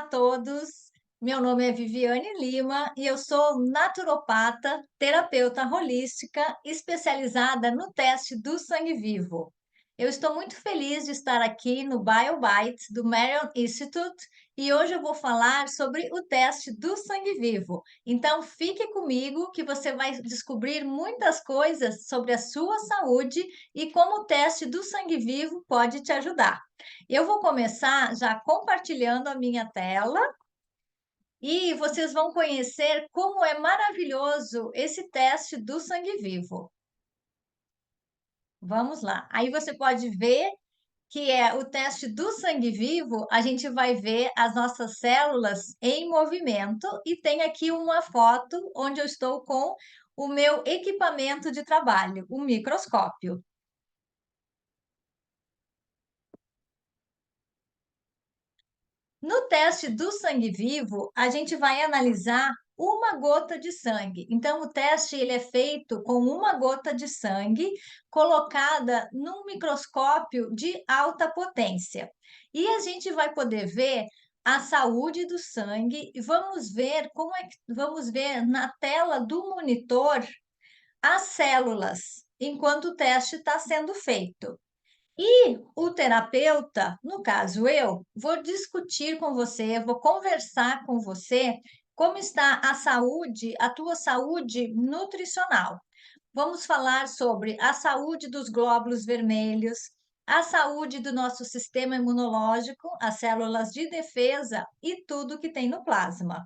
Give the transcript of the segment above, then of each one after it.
todos. Meu nome é Viviane Lima e eu sou naturopata, terapeuta holística, especializada no teste do sangue vivo. Eu estou muito feliz de estar aqui no BioBite do Marion Institute e hoje eu vou falar sobre o teste do sangue vivo. Então, fique comigo que você vai descobrir muitas coisas sobre a sua saúde e como o teste do sangue vivo pode te ajudar. Eu vou começar já compartilhando a minha tela e vocês vão conhecer como é maravilhoso esse teste do sangue vivo. Vamos lá. Aí você pode ver que é o teste do sangue vivo, a gente vai ver as nossas células em movimento e tem aqui uma foto onde eu estou com o meu equipamento de trabalho, o microscópio. No teste do sangue vivo, a gente vai analisar uma gota de sangue. Então, o teste ele é feito com uma gota de sangue colocada num microscópio de alta potência. E a gente vai poder ver a saúde do sangue e vamos ver vamos ver na tela do monitor as células enquanto o teste está sendo feito. E o terapeuta, no caso eu, vou discutir com você, vou conversar com você como está a saúde, a tua saúde nutricional. Vamos falar sobre a saúde dos glóbulos vermelhos, a saúde do nosso sistema imunológico, as células de defesa e tudo que tem no plasma.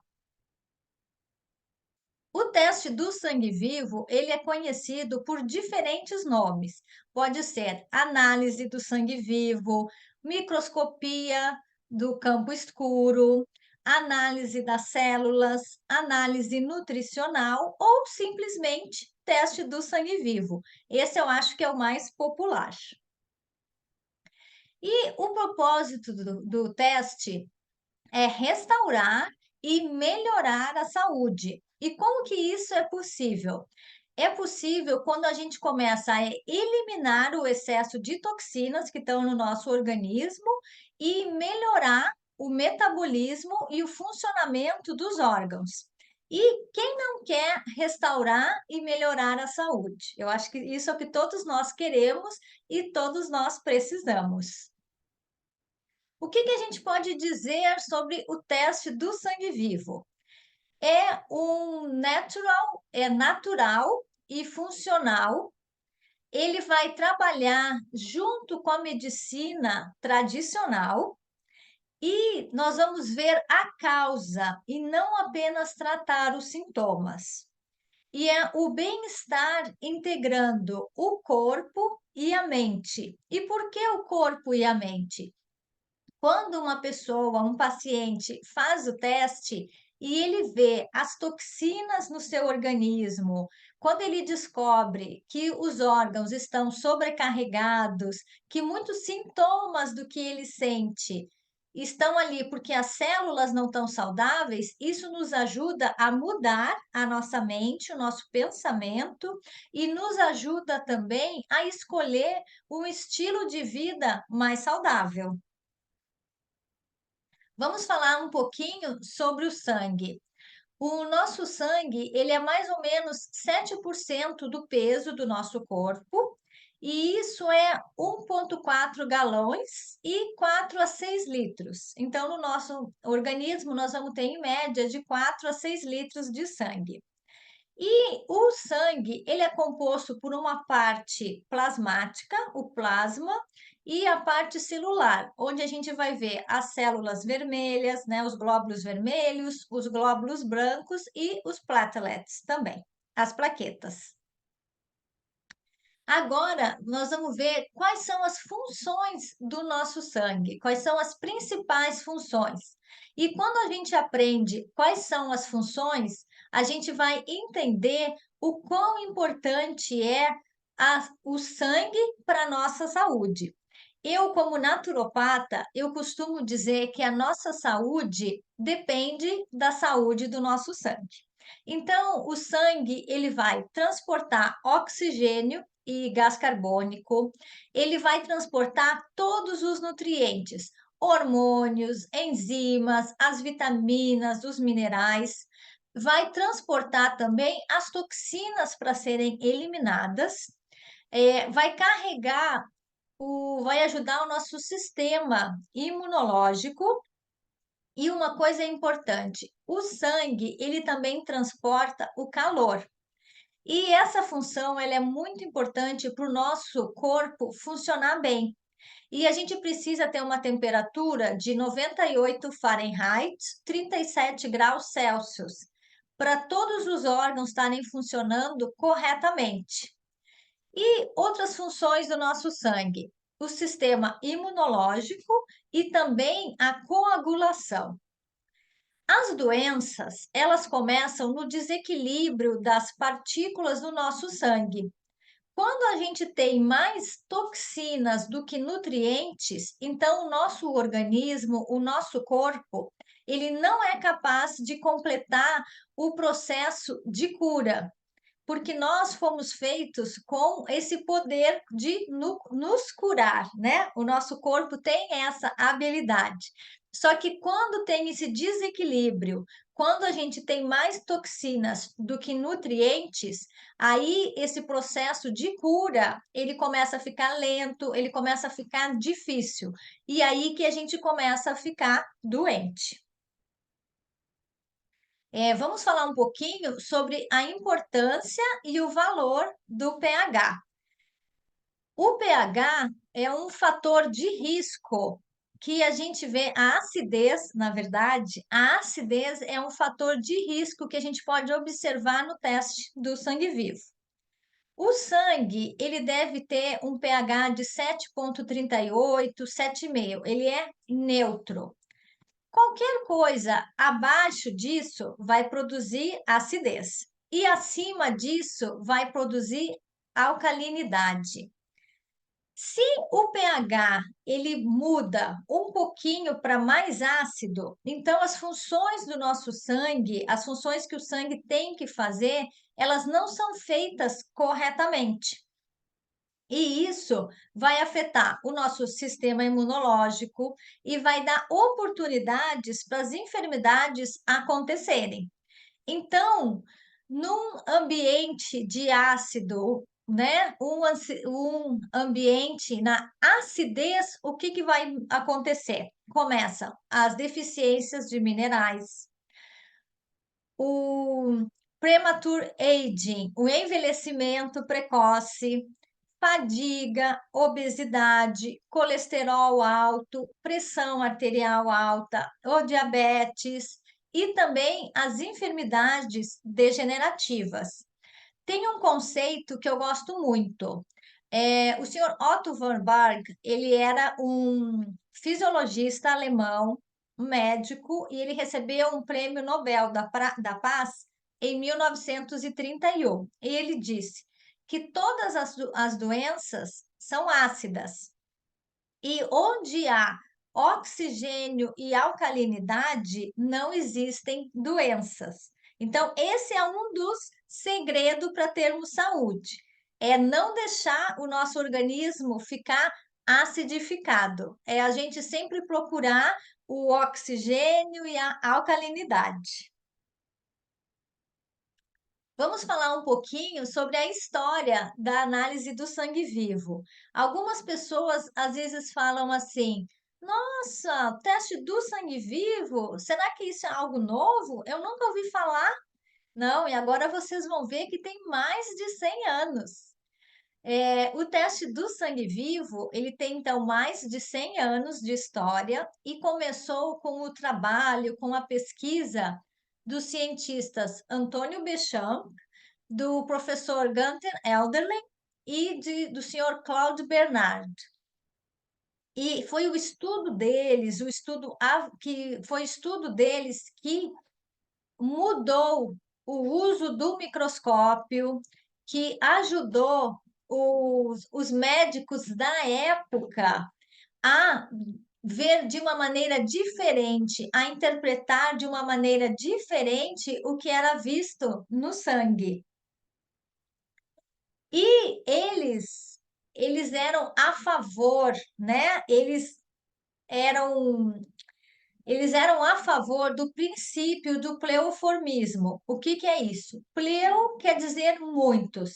O teste do sangue vivo, ele é conhecido por diferentes nomes. Pode ser análise do sangue vivo, microscopia do campo escuro, análise das células, análise nutricional ou simplesmente teste do sangue vivo. Esse eu acho que é o mais popular. E o propósito do teste é restaurar e melhorar a saúde. E como que isso é possível? É possível quando a gente começa a eliminar o excesso de toxinas que estão no nosso organismo e melhorar o metabolismo e o funcionamento dos órgãos. E quem não quer restaurar e melhorar a saúde? Eu acho que isso é o que todos nós queremos e todos nós precisamos. O que a gente pode dizer sobre o teste do sangue vivo? É natural e funcional. Ele vai trabalhar junto com a medicina tradicional e nós vamos ver a causa e não apenas tratar os sintomas. E é o bem-estar integrando o corpo e a mente. E por que o corpo e a mente? Quando uma pessoa, um paciente, faz o teste e ele vê as toxinas no seu organismo, quando ele descobre que os órgãos estão sobrecarregados, que muitos sintomas do que ele sente estão ali porque as células não estão saudáveis, isso nos ajuda a mudar a nossa mente, o nosso pensamento e nos ajuda também a escolher um estilo de vida mais saudável. Vamos falar um pouquinho sobre o sangue. O nosso sangue, ele é mais ou menos 7% do peso do nosso corpo, e isso é 1,4 galões e 4 a 6 litros. Então, no nosso organismo, nós vamos ter em média de 4 a 6 litros de sangue. E o sangue, ele é composto por uma parte plasmática, o plasma, e a parte celular, onde a gente vai ver as células vermelhas, né, os glóbulos vermelhos, os glóbulos brancos e os platelets também, as plaquetas. Agora, nós vamos ver quais são as funções do nosso sangue, quais são as principais funções. E quando a gente aprende quais são as funções, a gente vai entender o quão importante é o sangue para a nossa saúde. Eu, como naturopata, eu costumo dizer que a nossa saúde depende da saúde do nosso sangue. Então, o sangue, ele vai transportar oxigênio e gás carbônico, ele vai transportar todos os nutrientes. hormônios, enzimas, as vitaminas, os minerais, vai transportar também as toxinas para serem eliminadas, vai carregar vai ajudar o nosso sistema imunológico. E uma coisa importante, o sangue, ele também transporta o calor. E essa função, ela é muito importante para o nosso corpo funcionar bem. E a gente precisa ter uma temperatura de 98 Fahrenheit, 37 graus Celsius, para todos os órgãos estarem funcionando corretamente. E outras funções do nosso sangue, o sistema imunológico e também a coagulação. As doenças, elas começam no desequilíbrio das partículas do nosso sangue. Quando a gente tem mais toxinas do que nutrientes, então o nosso organismo, o nosso corpo, ele não é capaz de completar o processo de cura, porque nós fomos feitos com esse poder de nos curar, né? O nosso corpo tem essa habilidade. Só que quando tem esse desequilíbrio, quando a gente tem mais toxinas do que nutrientes, aí esse processo de cura, ele começa a ficar lento, ele começa a ficar difícil. E aí que a gente começa a ficar doente. Vamos falar um pouquinho sobre a importância e o valor do pH. O pH é um fator de risco que a gente vê, a acidez, na verdade, a acidez é um fator de risco que a gente pode observar no teste do sangue vivo. O sangue, ele deve ter um pH de 7,38, 7,5. Ele é neutro. Qualquer coisa abaixo disso vai produzir acidez e acima disso vai produzir alcalinidade. Se o pH ele muda um pouquinho para mais ácido, então as funções do nosso sangue, as funções que o sangue tem que fazer, elas não são feitas corretamente. E isso vai afetar o nosso sistema imunológico e vai dar oportunidades para as enfermidades acontecerem. Então, num ambiente de ácido, né, um ambiente na acidez, o que que vai acontecer? Começam as deficiências de minerais, o premature aging, o envelhecimento precoce, fadiga, obesidade, colesterol alto, pressão arterial alta, o diabetes e também as enfermidades degenerativas. Tem um conceito que eu gosto muito. O senhor Otto Warburg, ele era um fisiologista alemão, um médico, e ele recebeu um prêmio Nobel da Paz em 1931. E ele disse que todas as doenças são ácidas. E onde há oxigênio e alcalinidade, não existem doenças. Então, esse é um dos segredos para termos saúde. É não deixar o nosso organismo ficar acidificado. É a gente sempre procurar o oxigênio e a alcalinidade. Vamos falar um pouquinho sobre a história da análise do sangue vivo. Algumas pessoas às vezes falam assim: Nossa, teste do sangue vivo? Será que isso é algo novo? Eu nunca ouvi falar. Não, e agora vocês vão ver que tem mais de 100 anos. O teste do sangue vivo, ele tem então mais de 100 anos de história e começou com o trabalho, com a pesquisa dos cientistas Antônio Béchamp, do professor Gunther Elderling e do senhor Claude Bernard. E foi o estudo deles, que foi o estudo deles que mudou o uso do microscópio, que ajudou os médicos da época a ver de uma maneira diferente, a interpretar de uma maneira diferente o que era visto no sangue. E eles eram a favor, né? Eles eles eram a favor do princípio do pleoformismo. O que que é isso? Pleo quer dizer muitos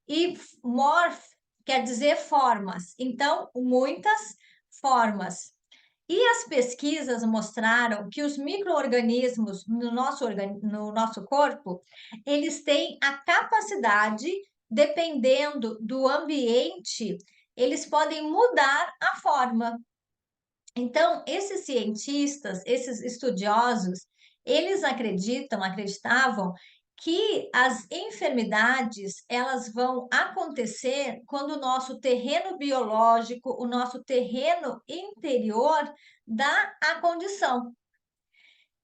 e morph quer dizer formas. Então, muitas formas. E as pesquisas mostraram que os micro-organismos no nosso corpo, eles têm a capacidade, dependendo do ambiente, eles podem mudar a forma. Então, esses cientistas, esses estudiosos, eles acreditavam que as enfermidades, elas vão acontecer quando o nosso terreno biológico, o nosso terreno interior dá a condição.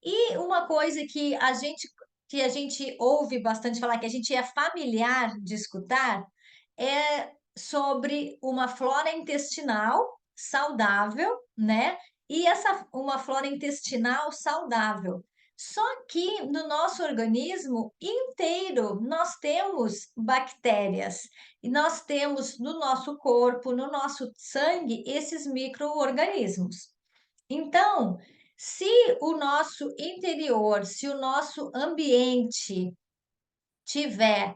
E uma coisa que a gente ouve bastante falar, que a gente é familiar de escutar, é sobre uma flora intestinal saudável, né? E essa uma flora intestinal saudável. Só que no nosso organismo inteiro nós temos bactérias e nós temos no nosso corpo, no nosso sangue, esses micro-organismos. Então, se o nosso interior, se o nosso ambiente tiver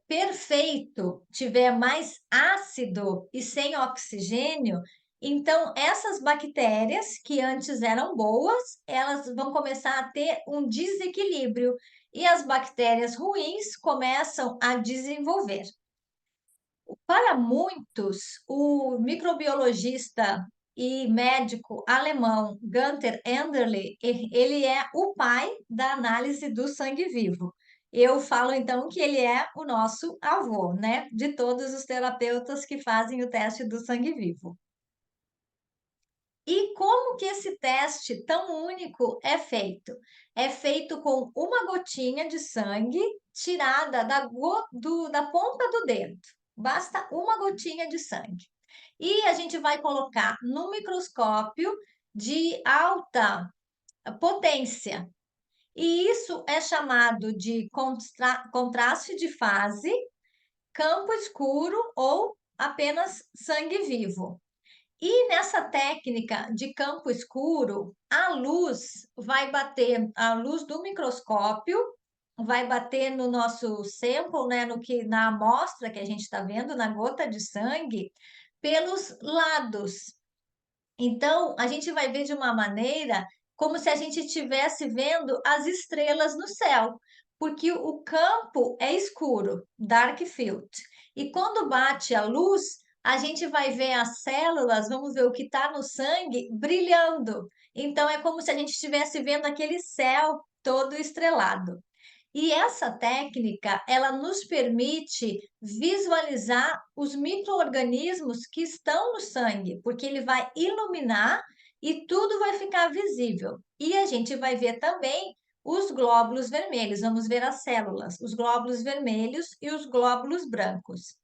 perfeito, tiver mais ácido e sem oxigênio, então essas bactérias que antes eram boas, elas vão começar a ter um desequilíbrio e as bactérias ruins começam a desenvolver. Para muitos, o microbiologista e médico alemão Gunther Enderle, ele é o pai da análise do sangue vivo. Eu falo então que ele é o nosso avô, né, de todos os terapeutas que fazem o teste do sangue vivo. E como que esse teste tão único é feito? É feito com uma gotinha de sangue tirada da ponta do dedo. Basta uma gotinha de sangue. E a gente vai colocar no microscópio de alta potência. E isso é chamado de contraste de fase, campo escuro ou apenas sangue vivo. E nessa técnica de campo escuro, a luz vai bater, a luz do microscópio vai bater no nosso sample, né, na amostra que a gente está vendo, na gota de sangue, pelos lados. Então, a gente vai ver de uma maneira como se a gente estivesse vendo as estrelas no céu, porque o campo é escuro, dark field. E quando bate a luz, a gente vai ver as células, vamos ver o que está no sangue brilhando. Então, é como se a gente estivesse vendo aquele céu todo estrelado. E essa técnica, ela nos permite visualizar os micro-organismos que estão no sangue, porque ele vai iluminar e tudo vai ficar visível. E a gente vai ver também os glóbulos vermelhos, vamos ver as células, os glóbulos vermelhos e os glóbulos brancos.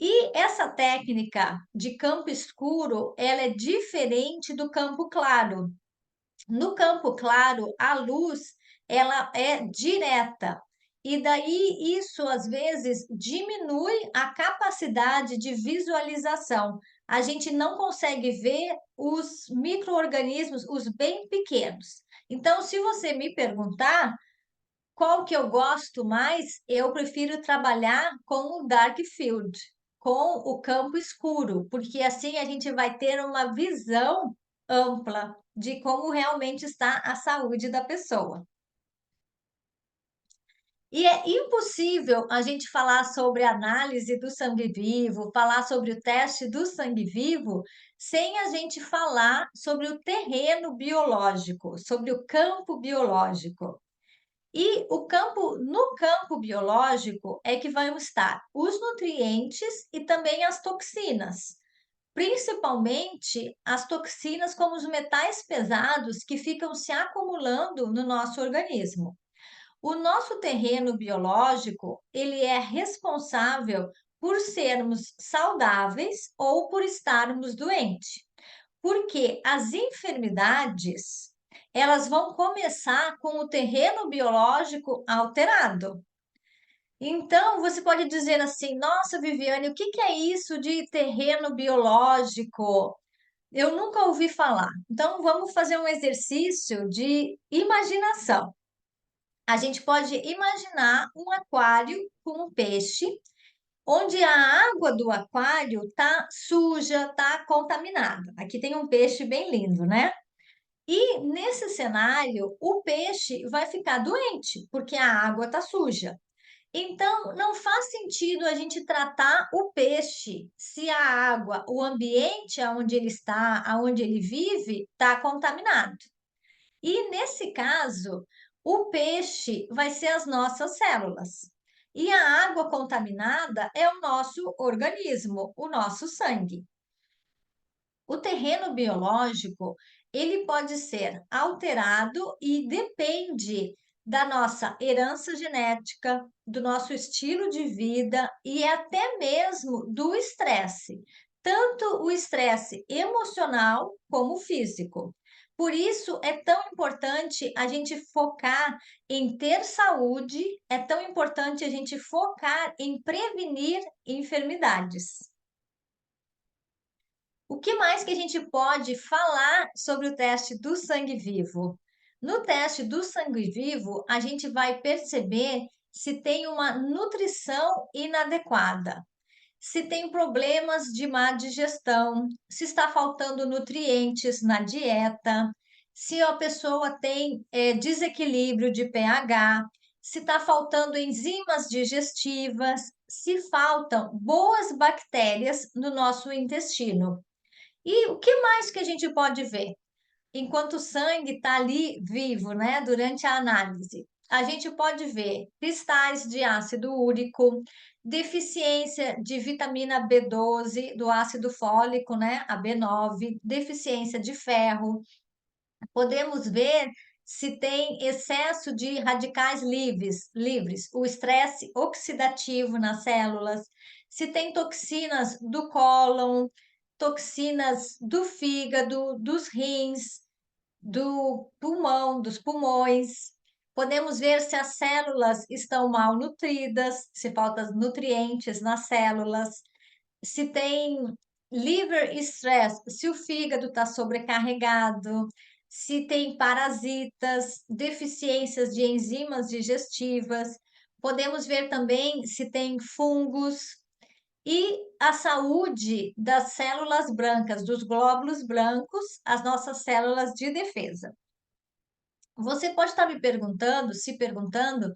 E essa técnica de campo escuro, ela é diferente do campo claro. No campo claro, a luz ela é direta. E daí isso às vezes diminui a capacidade de visualização. A gente não consegue ver os micro-organismos, os bem pequenos. Então, se você me perguntar qual que eu gosto mais, eu prefiro trabalhar com o dark field, com o campo escuro, porque assim a gente vai ter uma visão ampla de como realmente está a saúde da pessoa. E é impossível a gente falar sobre análise do sangue vivo, falar sobre o teste do sangue vivo, sem a gente falar sobre o terreno biológico, sobre o campo biológico. E no campo biológico é que vão estar os nutrientes e também as toxinas, principalmente as toxinas como os metais pesados que ficam se acumulando no nosso organismo. O nosso terreno biológico, ele é responsável por sermos saudáveis ou por estarmos doentes. Porque as enfermidades, elas vão começar com o terreno biológico alterado. Então, você pode dizer assim: nossa, Viviane, o que que é isso de terreno biológico? Eu nunca ouvi falar. Então, vamos fazer um exercício de imaginação. A gente pode imaginar um aquário com um peixe, onde a água do aquário está suja, está contaminada. Aqui tem um peixe bem lindo, né? E nesse cenário, o peixe vai ficar doente, porque a água está suja. Então, não faz sentido a gente tratar o peixe se a água, o ambiente onde ele está, onde ele vive, está contaminado. E nesse caso, o peixe vai ser as nossas células. E a água contaminada é o nosso organismo, o nosso sangue. O terreno biológico, ele pode ser alterado e depende da nossa herança genética, do nosso estilo de vida e até mesmo do estresse, tanto o estresse emocional como físico. Por isso é tão importante a gente focar em ter saúde, é tão importante a gente focar em prevenir enfermidades. O que mais que a gente pode falar sobre o teste do sangue vivo? No teste do sangue vivo, a gente vai perceber se tem uma nutrição inadequada, se tem problemas de má digestão, se está faltando nutrientes na dieta, se a pessoa tem desequilíbrio de pH, se está faltando enzimas digestivas, se faltam boas bactérias no nosso intestino. E o que mais que a gente pode ver? Enquanto o sangue está ali vivo, né, durante a análise, a gente pode ver cristais de ácido úrico, deficiência de vitamina B12, do ácido fólico, né, a B9, deficiência de ferro. Podemos ver se tem excesso de radicais livres, o estresse oxidativo nas células, se tem toxinas do cólon, toxinas do fígado, dos rins, do pulmão, dos pulmões. Podemos ver se as células estão mal nutridas, se faltam nutrientes nas células, se tem liver stress, se o fígado está sobrecarregado, se tem parasitas, deficiências de enzimas digestivas. Podemos ver também se tem fungos e a saúde das células brancas, dos glóbulos brancos, as nossas células de defesa. Você pode estar me perguntando, se perguntando,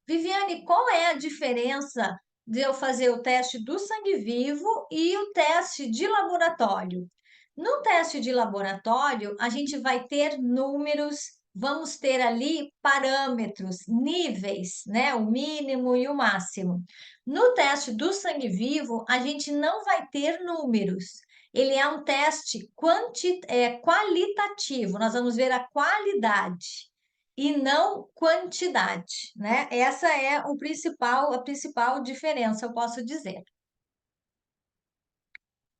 Viviane, qual é a diferença de eu fazer o teste do sangue vivo e o teste de laboratório? No teste de laboratório, a gente vai ter números, vamos ter ali parâmetros, níveis, né? O mínimo e o máximo. No teste do sangue vivo, a gente não vai ter números. Ele é um teste qualitativo, nós vamos ver a qualidade e não quantidade, né? Essa é a principal diferença, eu posso dizer.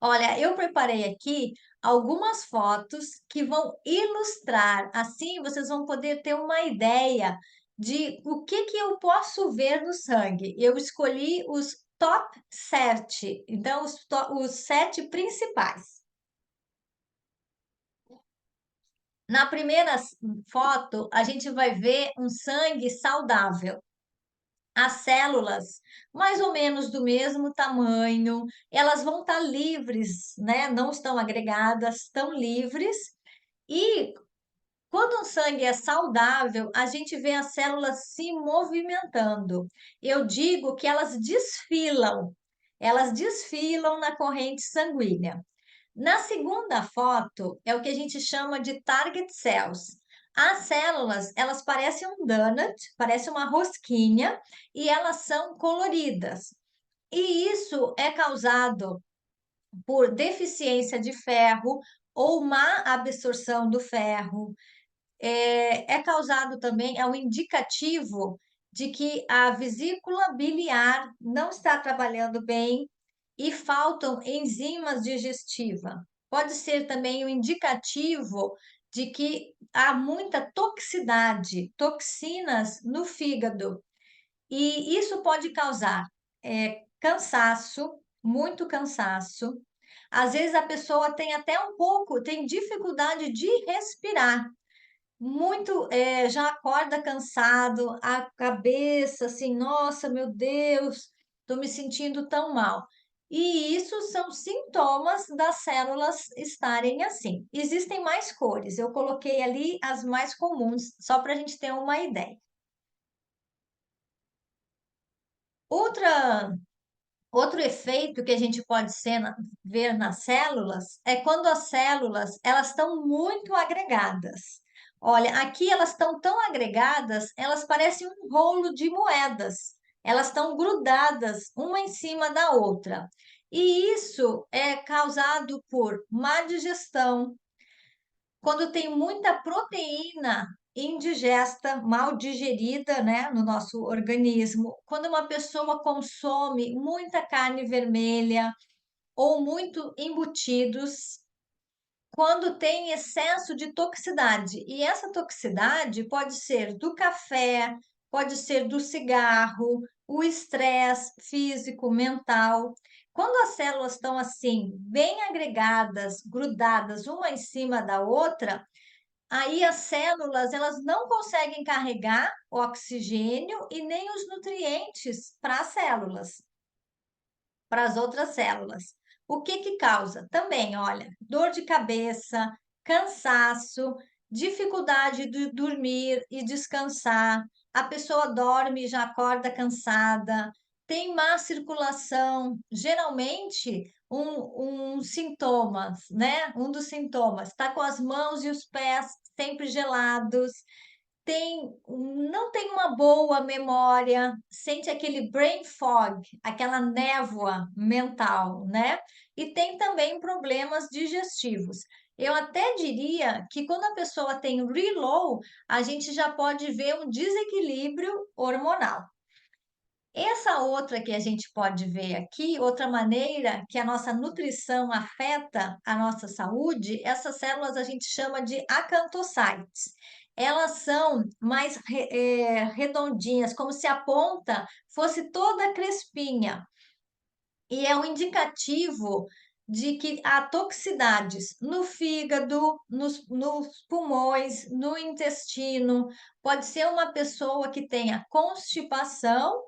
Olha, eu preparei aqui algumas fotos que vão ilustrar, assim vocês vão poder ter uma ideia de o que que eu posso ver no sangue. Eu escolhi os top 7, então os 7 principais. Na primeira foto, a gente vai ver um sangue saudável. As células, mais ou menos do mesmo tamanho, elas vão estar livres, né? Não estão agregadas, estão livres. E quando o sangue é saudável, a gente vê as células se movimentando. Eu digo que elas desfilam na corrente sanguínea. Na segunda foto, é o que a gente chama de target cells. As células, elas parecem um donut, parece uma rosquinha, e elas são coloridas. E isso é causado por deficiência de ferro ou má absorção do ferro. É causado também, é um indicativo de que a vesícula biliar não está trabalhando bem e faltam enzimas digestivas. Pode ser também um indicativo de que há muita toxicidade, toxinas no fígado, e isso pode causar cansaço, muito cansaço, Às vezes a pessoa tem até um pouco, tem dificuldade de respirar. Muito, já acorda cansado, a cabeça assim, nossa, meu Deus, estou me sentindo tão mal. E isso são sintomas das células estarem assim. Existem mais cores, eu coloquei ali as mais comuns, só para a gente ter uma ideia. Outra Outro efeito que a gente pode ver nas células é quando as células elas estão muito agregadas. Olha, aqui elas estão tão agregadas, elas parecem um rolo de moedas. Elas estão grudadas uma em cima da outra. E isso é causado por má digestão, quando tem muita proteína indigesta, mal digerida, né, no nosso organismo, quando uma pessoa consome muita carne vermelha ou muito embutidos, quando tem excesso de toxicidade. E essa toxicidade pode ser do café, pode ser do cigarro, o estresse físico, mental. Quando as células estão assim, bem agregadas, grudadas uma em cima da outra, aí as células elas não conseguem carregar o oxigênio e nem os nutrientes para as células, para as outras células. O que que causa? Também, olha, dor de cabeça, cansaço, dificuldade de dormir e descansar. A pessoa dorme e já acorda cansada, tem má circulação. Geralmente, um sintomas, né? Um dos sintomas, está com as mãos e os pés sempre gelados, não tem uma boa memória, sente aquele brain fog, aquela névoa mental, né? E tem também problemas digestivos. Eu até diria que quando a pessoa tem reload, a gente já pode ver um desequilíbrio hormonal. Essa outra que a gente pode ver aqui, outra maneira que a nossa nutrição afeta a nossa saúde, essas células a gente chama de acantocites. Elas são mais redondinhas, como se a ponta fosse toda crespinha. E é um indicativo de que há toxicidades no fígado, nos pulmões, no intestino. Pode ser uma pessoa que tenha constipação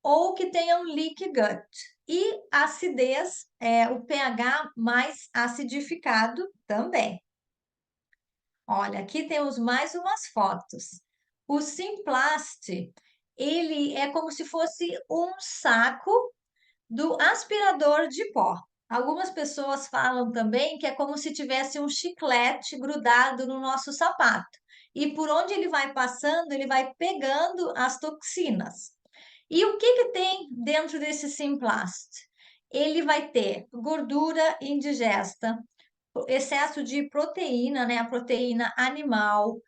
ou que tenha um leaky gut. E acidez, o pH mais acidificado também. Olha, aqui temos mais umas fotos. O Simplast, ele é como se fosse um saco do aspirador de pó. Algumas pessoas falam também que é como se tivesse um chiclete grudado no nosso sapato. E por onde ele vai passando, ele vai pegando as toxinas. E o que que tem dentro desse Simplast? Ele vai ter gordura indigesta, excesso de proteína, né? A proteína animal,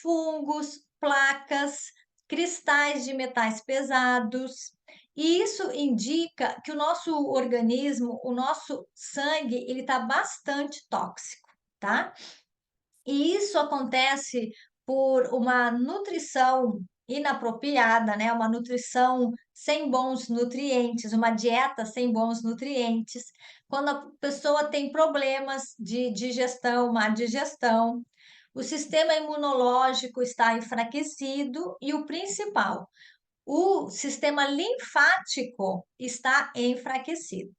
fungos, placas, cristais de metais pesados. E isso indica que o nosso organismo, o nosso sangue, ele está bastante tóxico, tá? E isso acontece por uma nutrição inapropriada, né? Uma nutrição sem bons nutrientes, uma dieta sem bons nutrientes. Quando a pessoa tem problemas de digestão, má digestão, o sistema imunológico está enfraquecido e o principal, o sistema linfático está enfraquecido.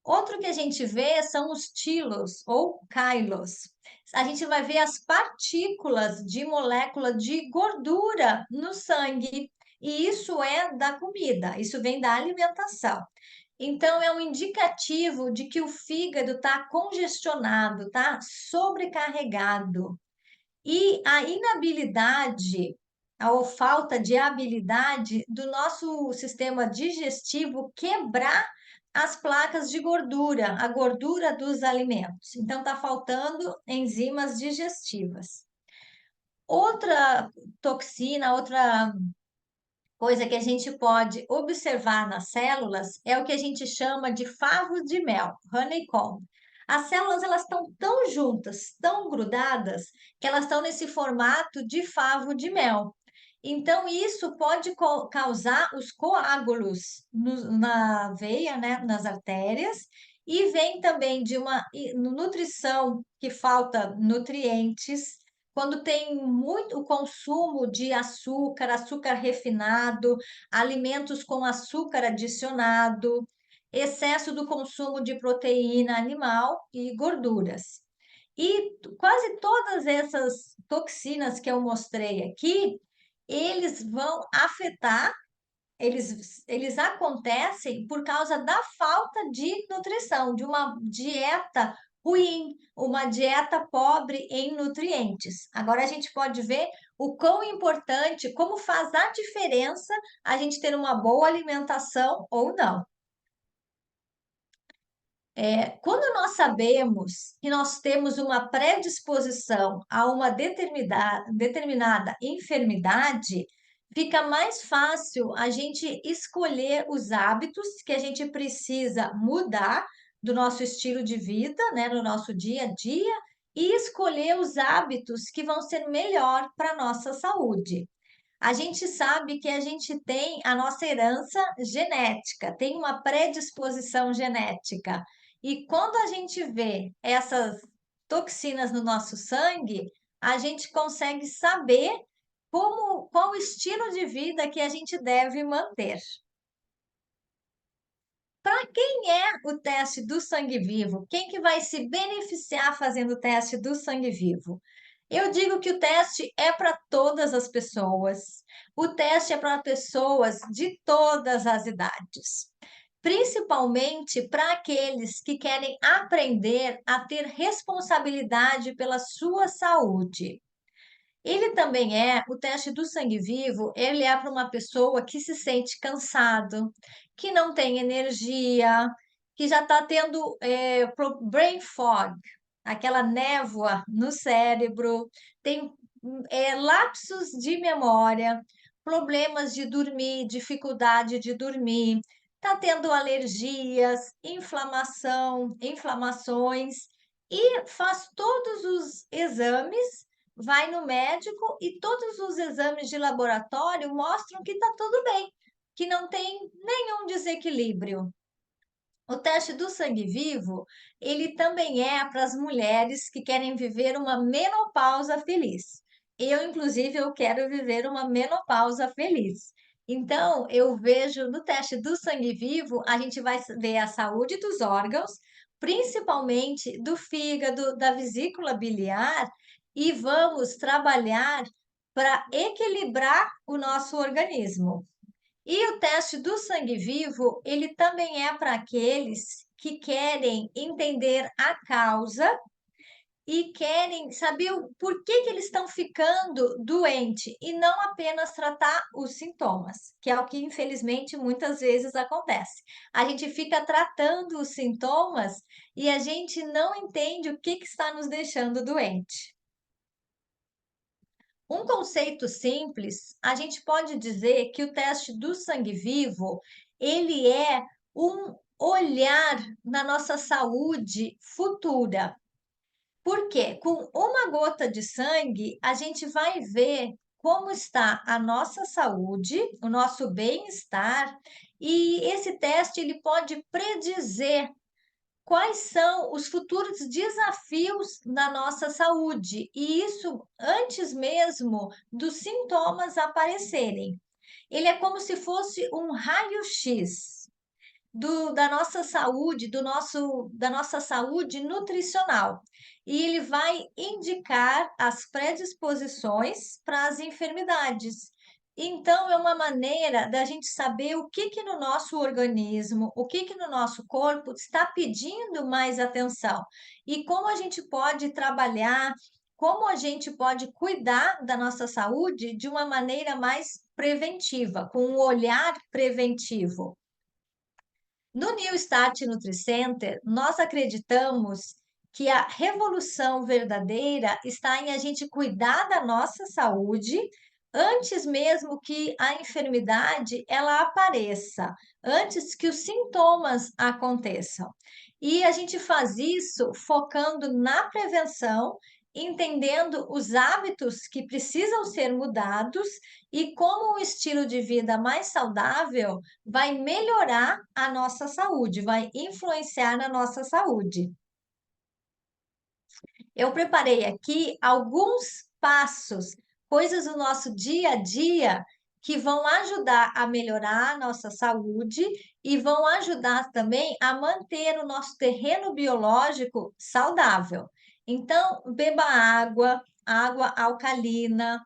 Outro que a gente vê são os tilos ou kylos. A gente vai ver as partículas de molécula de gordura no sangue, e isso é da comida, isso vem da alimentação. Então, é um indicativo de que o fígado está congestionado, está sobrecarregado. E a inabilidade, ou falta de habilidade do nosso sistema digestivo quebrar as placas de gordura, a gordura dos alimentos. Então, está faltando enzimas digestivas. Outra toxina, outra coisa que a gente pode observar nas células é o que a gente chama de favos de mel, honeycomb. As células elas estão tão juntas, tão grudadas, que elas estão nesse formato de favo de mel. Então, isso pode causar os coágulos na veia, né, nas artérias, e vem também de uma nutrição que falta nutrientes, quando tem muito o consumo de açúcar, açúcar refinado, alimentos com açúcar adicionado, excesso do consumo de proteína animal e gorduras. E quase todas essas toxinas que eu mostrei aqui, eles vão afetar, eles acontecem por causa da falta de nutrição, de uma dieta ruim, uma dieta pobre em nutrientes. Agora a gente pode ver o quão importante, como faz a diferença a gente ter uma boa alimentação ou não. Quando nós sabemos que nós temos uma predisposição a uma determinada enfermidade, fica mais fácil a gente escolher os hábitos que a gente precisa mudar do nosso estilo de vida, né, no nosso dia a dia, e escolher os hábitos que vão ser melhor para a nossa saúde. A gente sabe que a gente tem a nossa herança genética, tem uma predisposição genética. E quando a gente vê essas toxinas no nosso sangue, a gente consegue saber qual o estilo de vida que a gente deve manter. Para quem é o teste do sangue vivo? Quem que vai se beneficiar fazendo o teste do sangue vivo? Eu digo que o teste é para todas as pessoas. O teste é para pessoas de todas as idades, principalmente para aqueles que querem aprender a ter responsabilidade pela sua saúde. Ele também o teste do sangue vivo, ele é para uma pessoa que se sente cansado, que não tem energia, que já está tendo brain fog, aquela névoa no cérebro, tem lapsos de memória, problemas de dormir, dificuldade de dormir, está tendo alergias, inflamações, e faz todos os exames, vai no médico e todos os exames de laboratório mostram que está tudo bem, que não tem nenhum desequilíbrio. O teste do sangue vivo, ele também é para as mulheres que querem viver uma menopausa feliz. Eu, inclusive, eu quero viver uma menopausa feliz. Então, eu vejo no teste do sangue vivo, a gente vai ver a saúde dos órgãos, principalmente do fígado, da vesícula biliar, e vamos trabalhar para equilibrar o nosso organismo. E o teste do sangue vivo, ele também é para aqueles que querem entender a causa e querem saber o porquê que eles estão ficando doentes e não apenas tratar os sintomas, que é o que infelizmente muitas vezes acontece. A gente fica tratando os sintomas e a gente não entende o que está nos deixando doente. Um conceito simples, a gente pode dizer que o teste do sangue vivo, ele é um olhar na nossa saúde futura. Por quê? Com uma gota de sangue, a gente vai ver como está a nossa saúde, o nosso bem-estar, e esse teste ele pode predizer quais são os futuros desafios na nossa saúde, e isso antes mesmo dos sintomas aparecerem. Ele é como se fosse um raio-x da nossa saúde, da nossa saúde nutricional. E ele vai indicar as predisposições para as enfermidades. Então, é uma maneira da gente saber o que que no nosso organismo, o que que no nosso corpo está pedindo mais atenção e como a gente pode trabalhar, como a gente pode cuidar da nossa saúde de uma maneira mais preventiva, com um olhar preventivo. No New Start NutriCenter, nós acreditamos que a revolução verdadeira está em a gente cuidar da nossa saúde antes mesmo que a enfermidade ela apareça, antes que os sintomas aconteçam. E a gente faz isso focando na prevenção entendendo os hábitos que precisam ser mudados e como o estilo de vida mais saudável vai melhorar a nossa saúde, vai influenciar na nossa saúde. Eu preparei aqui alguns passos, coisas do nosso dia a dia que vão ajudar a melhorar a nossa saúde e vão ajudar também a manter o nosso terreno biológico saudável. Então, beba água, água alcalina.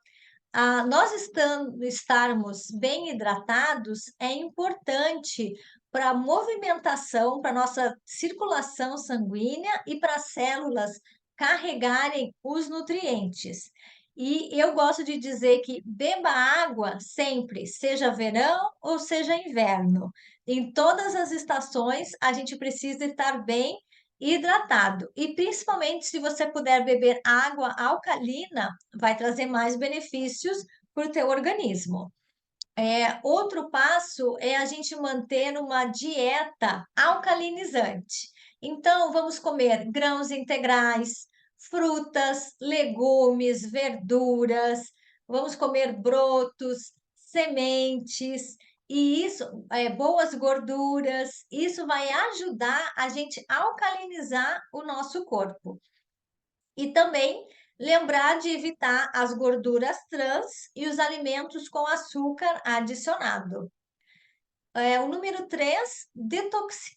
Nós estarmos bem hidratados é importante para a movimentação, para a nossa circulação sanguínea e para as células carregarem os nutrientes. E eu gosto de dizer que beba água sempre, seja verão ou seja inverno. Em todas as estações, a gente precisa estar bem hidratado. E principalmente se você puder beber água alcalina, vai trazer mais benefícios para o teu organismo. Outro passo é a gente manter uma dieta alcalinizante. Então, vamos comer grãos integrais, frutas, legumes, verduras, vamos comer brotos, sementes, e isso, boas gorduras, isso vai ajudar a gente a alcalinizar o nosso corpo. E também lembrar de evitar as gorduras trans e os alimentos com açúcar adicionado. O número 3, detox,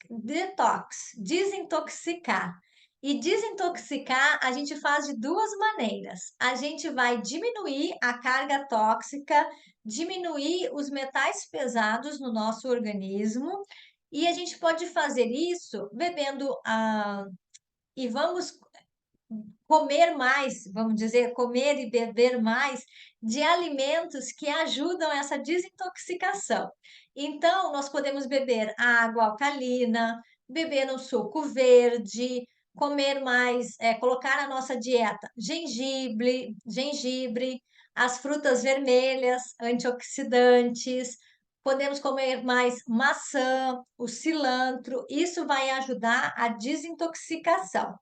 desintoxicar. E desintoxicar a gente faz de duas maneiras. A gente vai diminuir a carga tóxica, diminuir os metais pesados no nosso organismo, e a gente pode fazer isso bebendo e vamos comer mais, vamos dizer, comer e beber mais de alimentos que ajudam essa desintoxicação. Então, nós podemos beber água alcalina, beber um suco verde, comer mais, colocar na nossa dieta gengibre, as frutas vermelhas, antioxidantes. Podemos comer mais maçã, o cilantro, isso vai ajudar a desintoxicação.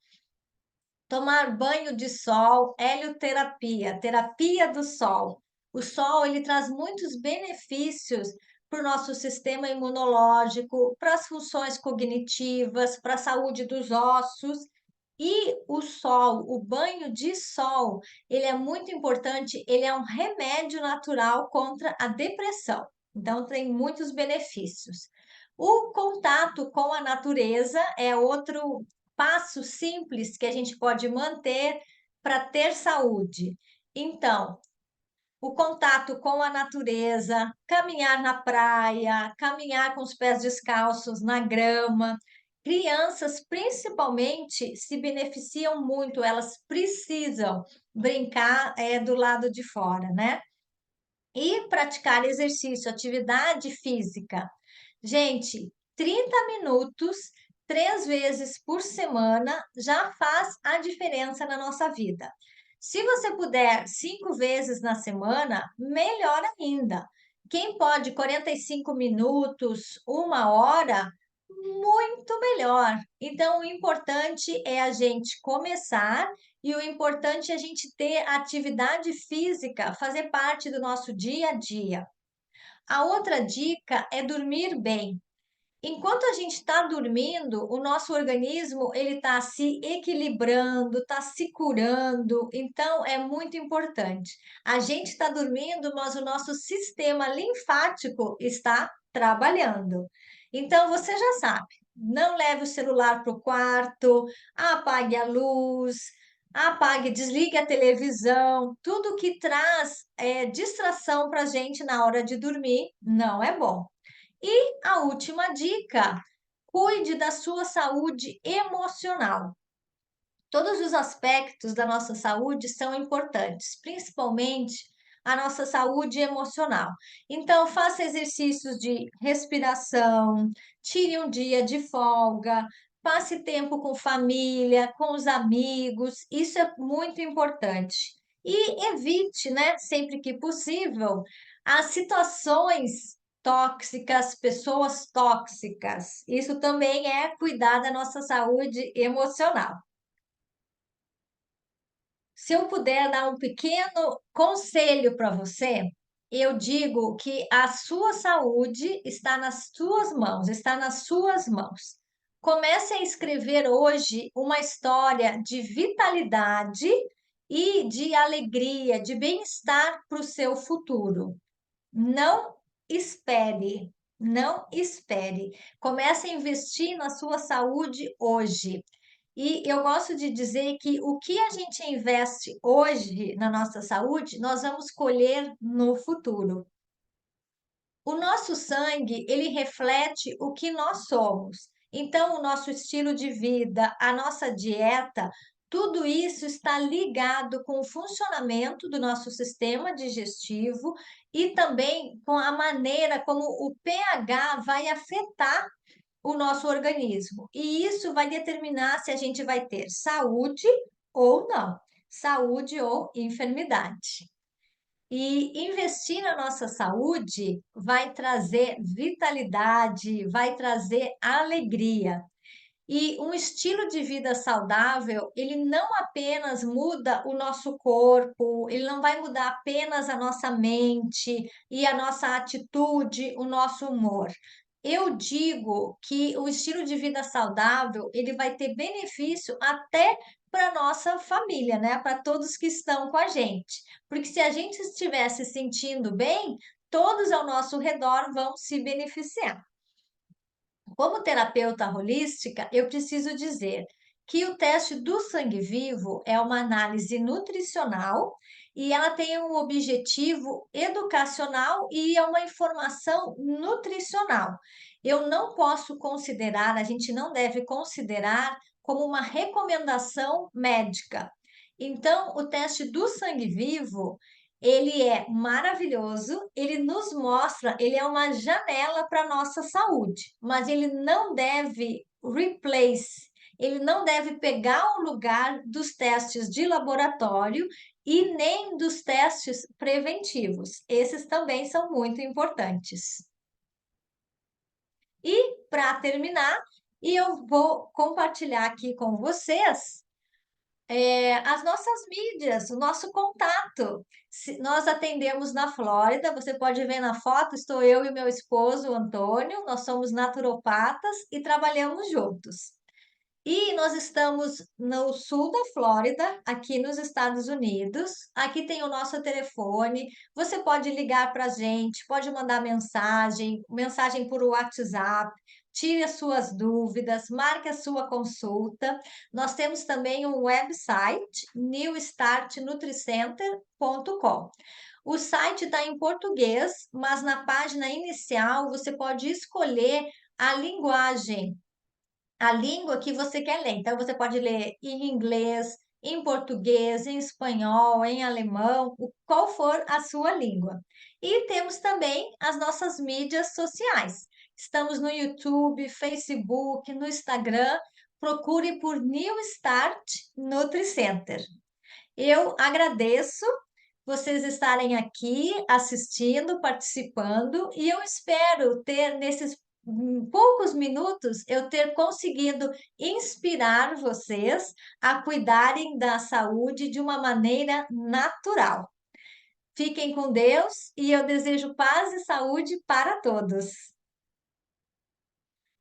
Tomar banho de sol, helioterapia, terapia do sol. O sol ele traz muitos benefícios para o nosso sistema imunológico, para as funções cognitivas, para a saúde dos ossos. E o sol, o banho de sol, ele é muito importante, ele é um remédio natural contra a depressão. Então, tem muitos benefícios. O contato com a natureza é outro passo simples que a gente pode manter para ter saúde. Então, o contato com a natureza, caminhar na praia, caminhar com os pés descalços na grama. Crianças, principalmente, se beneficiam muito, elas precisam brincar do lado de fora, né? E praticar exercício, atividade física. Gente, 30 minutos, 3 vezes por semana, já faz a diferença na nossa vida. Se você puder 5 vezes na semana, melhor ainda. Quem pode 45 minutos, 1 hora, muito melhor. Então, o importante é a gente começar e o importante é a gente ter atividade física, fazer parte do nosso dia a dia. A outra dica é dormir bem. Enquanto a gente está dormindo, o nosso organismo ele está se equilibrando, está se curando, então é muito importante. A gente está dormindo, mas o nosso sistema linfático está trabalhando. Então você já sabe, não leve o celular para o quarto, apague a luz, apague, desligue a televisão, tudo que traz distração para a gente na hora de dormir não é bom. E a última dica: cuide da sua saúde emocional. Todos os aspectos da nossa saúde são importantes, principalmente a nossa saúde emocional. Então, faça exercícios de respiração, tire um dia de folga, passe tempo com família, com os amigos, isso é muito importante. E evite, né, sempre que possível, as situações tóxicas, pessoas tóxicas. Isso também é cuidar da nossa saúde emocional. Se eu puder dar um pequeno conselho para você, eu digo que a sua saúde está nas suas mãos, está nas suas mãos. Comece a escrever hoje uma história de vitalidade e de alegria, de bem-estar para o seu futuro. Não espere, não espere. Comece a investir na sua saúde hoje. E eu gosto de dizer que o que a gente investe hoje na nossa saúde, nós vamos colher no futuro. O nosso sangue, ele reflete o que nós somos. Então, o nosso estilo de vida, a nossa dieta, tudo isso está ligado com o funcionamento do nosso sistema digestivo e também com a maneira como o pH vai afetar o nosso organismo. E isso vai determinar se a gente vai ter saúde ou não, saúde ou enfermidade. E investir na nossa saúde vai trazer vitalidade, vai trazer alegria. E um estilo de vida saudável, ele não apenas muda o nosso corpo, ele não vai mudar apenas a nossa mente e a nossa atitude, o nosso humor. Eu digo que o estilo de vida saudável, ele vai ter benefício até para nossa família, né? Para todos que estão com a gente. Porque se a gente estiver se sentindo bem, todos ao nosso redor vão se beneficiar. Como terapeuta holística, eu preciso dizer que o teste do sangue vivo é uma análise nutricional e ela tem um objetivo educacional e é uma informação nutricional. Eu não posso considerar, a gente não deve considerar como uma recomendação médica. Então, o teste do sangue vivo ele é maravilhoso, ele nos mostra, ele é uma janela para a nossa saúde, mas ele não deve replace, ele não deve pegar o lugar dos testes de laboratório e nem dos testes preventivos. Esses também são muito importantes. E para terminar, eu vou compartilhar aqui com vocês as nossas mídias, o nosso contato. Nós atendemos na Flórida, você pode ver na foto, estou eu e meu esposo, o Antônio, nós somos naturopatas e trabalhamos juntos. E nós estamos no sul da Flórida, aqui nos Estados Unidos. Aqui tem o nosso telefone. Você pode ligar para a gente, pode mandar mensagem, mensagem por WhatsApp. Tire as suas dúvidas, marque a sua consulta. Nós temos também um website, newstartnutricenter.com. O site está em português, mas na página inicial você pode escolher a linguagem, a língua que você quer ler. Então, você pode ler em inglês, em português, em espanhol, em alemão, qual for a sua língua. E temos também as nossas mídias sociais. Estamos no YouTube, Facebook, no Instagram. Procure por New Start Nutricenter. Eu agradeço vocês estarem aqui assistindo, participando, e eu espero ter nesses poucos minutos eu ter conseguido inspirar vocês a cuidarem da saúde de uma maneira natural. Fiquem com Deus e eu desejo paz e saúde para todos.